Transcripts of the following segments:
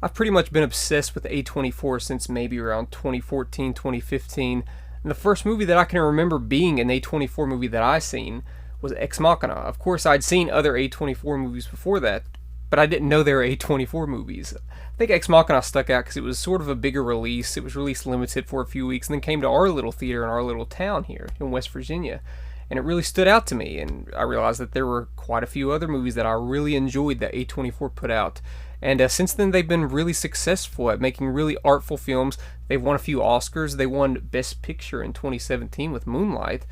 I've pretty much been obsessed with A24 since maybe around 2014, 2015. And the first movie that I can remember being an A24 movie that I seen was Ex Machina. Of course, I'd seen other A24 movies before that, but I didn't know they were A24 movies. I think Ex Machina stuck out because it was sort of a bigger release. It was released limited for a few weeks and then came to our little theater in our little town here in West Virginia. And it really stood out to me, and I realized that there were quite a few other movies that I really enjoyed that A24 put out. And since then, they've been really successful at making really artful films. They've won a few Oscars. They won Best Picture in 2017 with Moonlight.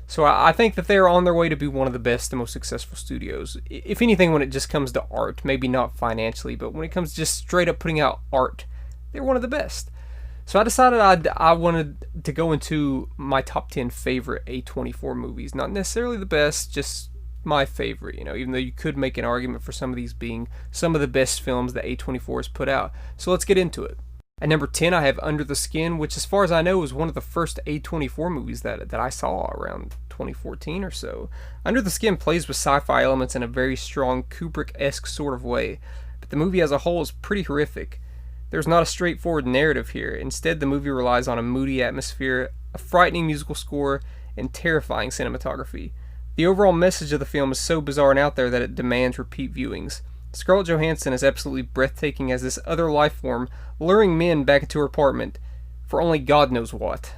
So I think that they're on their way to be one of the best and most successful studios. If anything, when it just comes to art, maybe not financially, but when it comes to just straight up putting out art, they're one of the best. So I decided I wanted to go into my top 10 favorite A24 movies. Not necessarily the best, just my favorite, even though you could make an argument for some of these being some of the best films that A24 has put out. So let's get into it. At number 10, I have Under the Skin, which as far as I know is one of the first A24 movies that I saw around 2014 or so. Under the Skin plays with sci-fi elements in a very strong Kubrick-esque sort of way, but the movie as a whole is pretty horrific. There's not a straightforward narrative here. Instead, the movie relies on a moody atmosphere, a frightening musical score, and terrifying cinematography. The overall message of the film is so bizarre and out there that it demands repeat viewings. Scarlett Johansson is absolutely breathtaking as this other life form, luring men back into her apartment for only God knows what.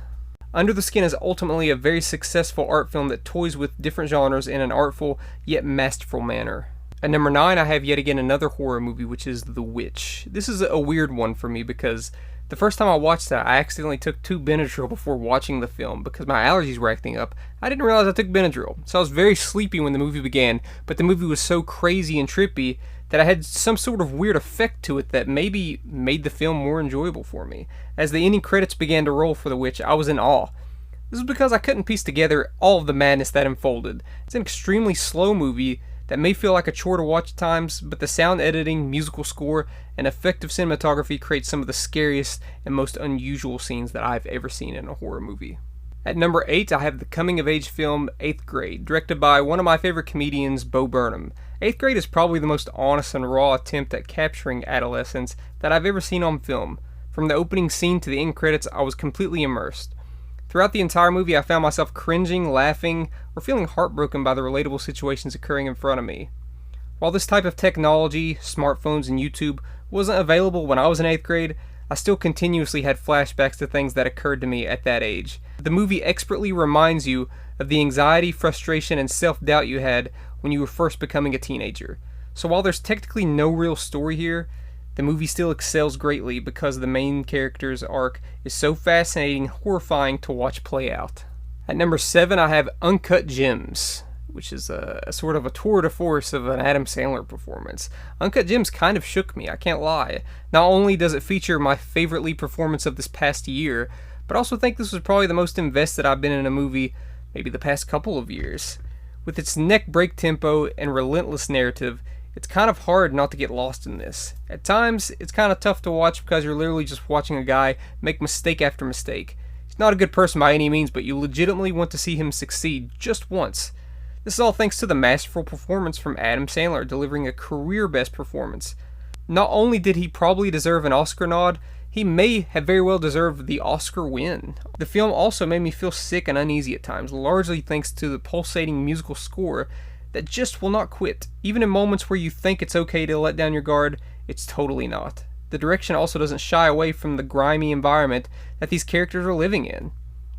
Under the Skin is ultimately a very successful art film that toys with different genres in an artful yet masterful manner. At number 9, I have yet again another horror movie, which is The Witch. This is a weird one for me because the first time I watched that, I accidentally took 2 Benadryl before watching the film because my allergies were acting up. I didn't realize I took Benadryl, so I was very sleepy when the movie began, but the movie was so crazy and trippy that I had some sort of weird effect to it that maybe made the film more enjoyable for me. As the ending credits began to roll for The Witch, I was in awe. This is because I couldn't piece together all of the madness that unfolded. It's an extremely slow movie that may feel like a chore to watch at times, but the sound editing, musical score, and effective cinematography create some of the scariest and most unusual scenes that I've ever seen in a horror movie. At number 8, I have the coming-of-age film 8th Grade, directed by one of my favorite comedians, Bo Burnham. 8th Grade is probably the most honest and raw attempt at capturing adolescence that I've ever seen on film. From the opening scene to the end credits, I was completely immersed. Throughout the entire movie, I found myself cringing, laughing, or feeling heartbroken by the relatable situations occurring in front of me. While this type of technology, smartphones, and YouTube wasn't available when I was in 8th grade, I still continuously had flashbacks to things that occurred to me at that age. The movie expertly reminds you of the anxiety, frustration, and self-doubt you had when you were first becoming a teenager. So while there's technically no real story here, the movie still excels greatly because the main character's arc is so fascinating and horrifying to watch play out. At number 7, I have Uncut Gems, which is a sort of a tour de force of an Adam Sandler performance. Uncut Gems kind of shook me, I can't lie. Not only does it feature my favorite lead performance of this past year, but I also think this was probably the most invested I've been in a movie maybe the past couple of years. With its neck-break tempo and relentless narrative, it's kind of hard not to get lost in this. At times, it's kind of tough to watch because you're literally just watching a guy make mistake after mistake. He's not a good person by any means, but you legitimately want to see him succeed just once. This is all thanks to the masterful performance from Adam Sandler, delivering a career-best performance. Not only did he probably deserve an Oscar nod, he may have very well deserved the Oscar win. The film also made me feel sick and uneasy at times, largely thanks to the pulsating musical score that just will not quit. Even in moments where you think it's okay to let down your guard, it's totally not. The direction also doesn't shy away from the grimy environment that these characters are living in.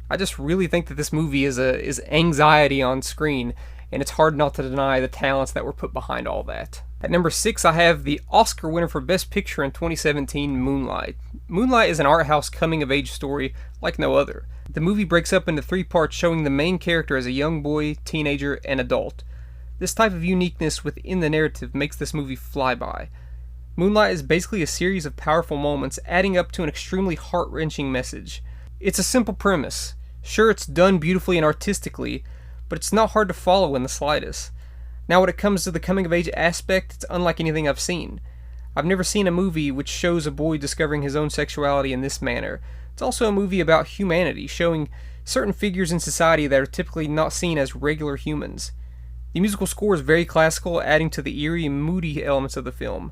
I just really think that this movie is anxiety on screen, and it's hard not to deny the talents that were put behind all that. At number 6, I have the Oscar winner for Best Picture in 2017, Moonlight. Moonlight is an art house coming-of-age story like no other. The movie breaks up into 3 parts showing the main character as a young boy, teenager, and adult. This type of uniqueness within the narrative makes this movie fly by. Moonlight is basically a series of powerful moments adding up to an extremely heart-wrenching message. It's a simple premise. Sure, it's done beautifully and artistically, but it's not hard to follow in the slightest. Now when it comes to the coming-of-age aspect, it's unlike anything I've seen. I've never seen a movie which shows a boy discovering his own sexuality in this manner. It's also a movie about humanity, showing certain figures in society that are typically not seen as regular humans. The musical score is very classical, adding to the eerie and moody elements of the film.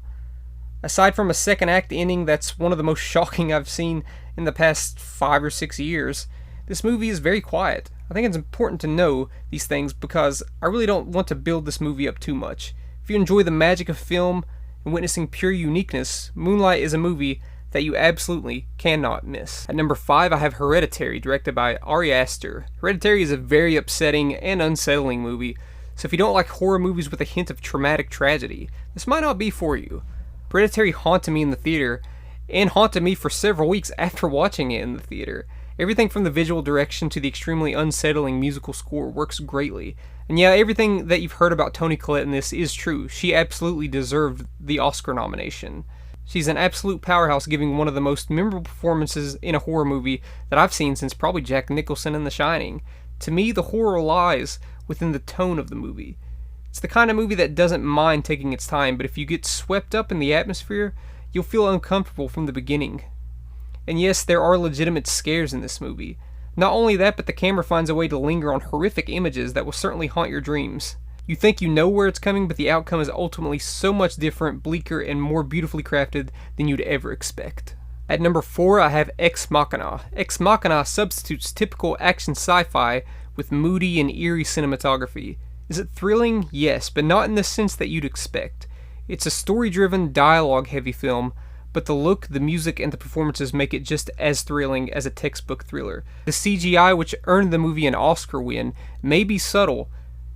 Aside from a second act ending that's one of the most shocking I've seen in the past 5 or 6 years, this movie is very quiet. I think it's important to know these things because I really don't want to build this movie up too much. If you enjoy the magic of film and witnessing pure uniqueness, Moonlight is a movie that you absolutely cannot miss. At number 5, I have Hereditary, directed by Ari Aster. Hereditary is a very upsetting and unsettling movie, so if you don't like horror movies with a hint of traumatic tragedy, this might not be for you. Hereditary haunted me in the theater, and haunted me for several weeks after watching it in the theater. Everything from the visual direction to the extremely unsettling musical score works greatly. And yeah, everything that you've heard about Toni Collette in this is true. She absolutely deserved the Oscar nomination. She's an absolute powerhouse, giving one of the most memorable performances in a horror movie that I've seen since probably Jack Nicholson in The Shining. To me, the horror lies within the tone of the movie. It's the kind of movie that doesn't mind taking its time, but if you get swept up in the atmosphere, you'll feel uncomfortable from the beginning. And yes, there are legitimate scares in this movie. Not only that, but the camera finds a way to linger on horrific images that will certainly haunt your dreams. You think you know where it's coming, but the outcome is ultimately so much different, bleaker, and more beautifully crafted than you'd ever expect. At number 4, I have Ex Machina. Ex Machina substitutes typical action sci-fi with moody and eerie cinematography. Is it thrilling? Yes, but not in the sense that you'd expect. It's a story-driven, dialogue-heavy film, but the look, the music, and the performances make it just as thrilling as a textbook thriller. The CGI, which earned the movie an Oscar win, may be subtle,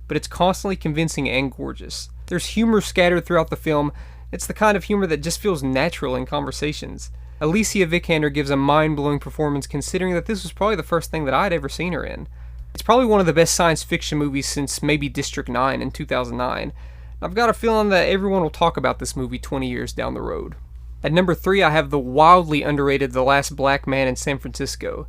but it's constantly convincing and gorgeous. There's humor scattered throughout the film. It's the kind of humor that just feels natural in conversations. Alicia Vikander gives a mind-blowing performance considering that this was probably the first thing that I'd ever seen her in. It's probably one of the best science fiction movies since maybe District 9 in 2009. I've got a feeling that everyone will talk about this movie 20 years down the road. At number 3, I have the wildly underrated The Last Black Man in San Francisco.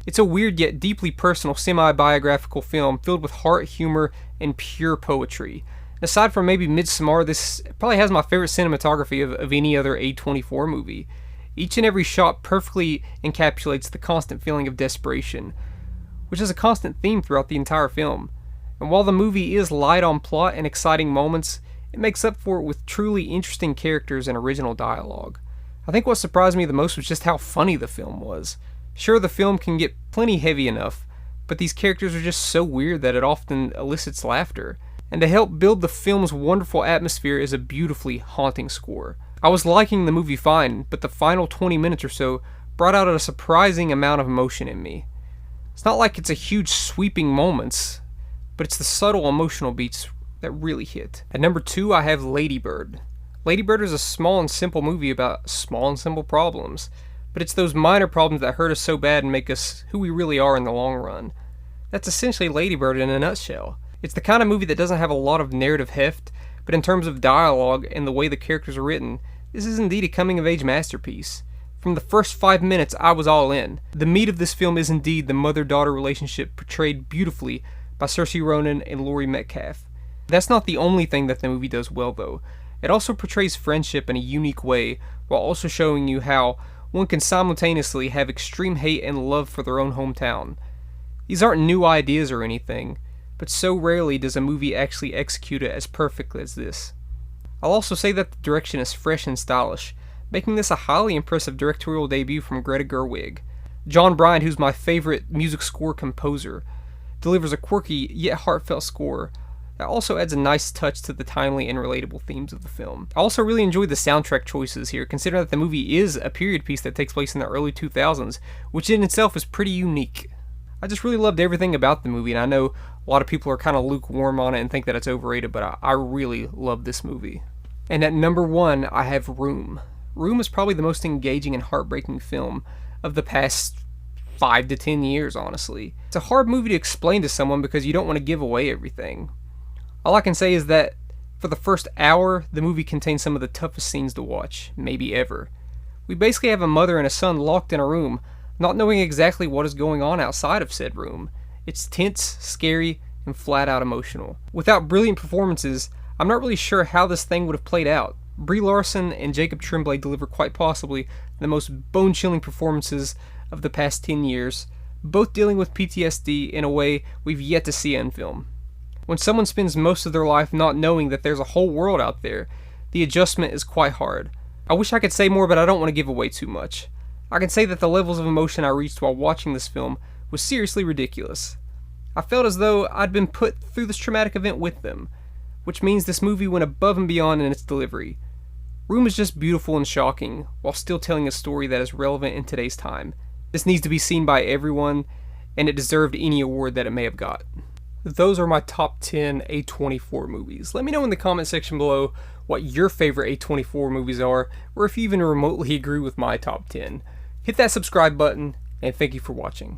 It's a weird yet deeply personal semi-biographical film filled with heart, humor, and pure poetry. Aside from maybe Midsommar, this probably has my favorite cinematography of any other A24 movie. Each and every shot perfectly encapsulates the constant feeling of desperation, which is a constant theme throughout the entire film. And while the movie is light on plot and exciting moments, it makes up for it with truly interesting characters and original dialogue. I think what surprised me the most was just how funny the film was. Sure, the film can get plenty heavy enough, but these characters are just so weird that it often elicits laughter. And to help build the film's wonderful atmosphere is a beautifully haunting score. I was liking the movie fine, but the final 20 minutes or so brought out a surprising amount of emotion in me. It's not like it's a huge sweeping moments, but it's the subtle emotional beats that really hit. At number 2, I have Lady Bird. Lady Bird is a small and simple movie about small and simple problems, but it's those minor problems that hurt us so bad and make us who we really are in the long run. That's essentially Lady Bird in a nutshell. It's the kind of movie that doesn't have a lot of narrative heft, but in terms of dialogue and the way the characters are written, this is indeed a coming-of-age masterpiece. From the first 5 minutes, I was all in. The meat of this film is indeed the mother-daughter relationship portrayed beautifully by Saoirse Ronan and Laurie Metcalf. That's not the only thing that the movie does well, though. It also portrays friendship in a unique way, while also showing you how one can simultaneously have extreme hate and love for their own hometown. These aren't new ideas or anything, but so rarely does a movie actually execute it as perfectly as this. I'll also say that the direction is fresh and stylish, making this a highly impressive directorial debut from Greta Gerwig. John Bryant, who's my favorite music score composer, delivers a quirky yet heartfelt score that also adds a nice touch to the timely and relatable themes of the film. I also really enjoyed the soundtrack choices here, considering that the movie is a period piece that takes place in the early 2000s, which in itself is pretty unique. I just really loved everything about the movie, and I know a lot of people are kind of lukewarm on it and think that it's overrated, but I really love this movie. And at number 1, I have Room. Room is probably the most engaging and heartbreaking film of the past 5 to 10 years, honestly. It's a hard movie to explain to someone because you don't want to give away everything. All I can say is that for the first hour, the movie contains some of the toughest scenes to watch, maybe ever. We basically have a mother and a son locked in a room, not knowing exactly what is going on outside of said room. It's tense, scary, and flat out emotional. Without brilliant performances, I'm not really sure how this thing would have played out. Brie Larson and Jacob Tremblay deliver quite possibly the most bone-chilling performances of the past 10 years, both dealing with PTSD in a way we've yet to see in film. When someone spends most of their life not knowing that there's a whole world out there, the adjustment is quite hard. I wish I could say more, but I don't want to give away too much. I can say that the levels of emotion I reached while watching this film was seriously ridiculous. I felt as though I'd been put through this traumatic event with them, which means this movie went above and beyond in its delivery. Room is just beautiful and shocking, while still telling a story that is relevant in today's time. This needs to be seen by everyone, and it deserved any award that it may have got. Those are my top 10 A24 movies. Let me know in the comment section below what your favorite A24 movies are, or if you even remotely agree with my top 10. Hit that subscribe button, and thank you for watching.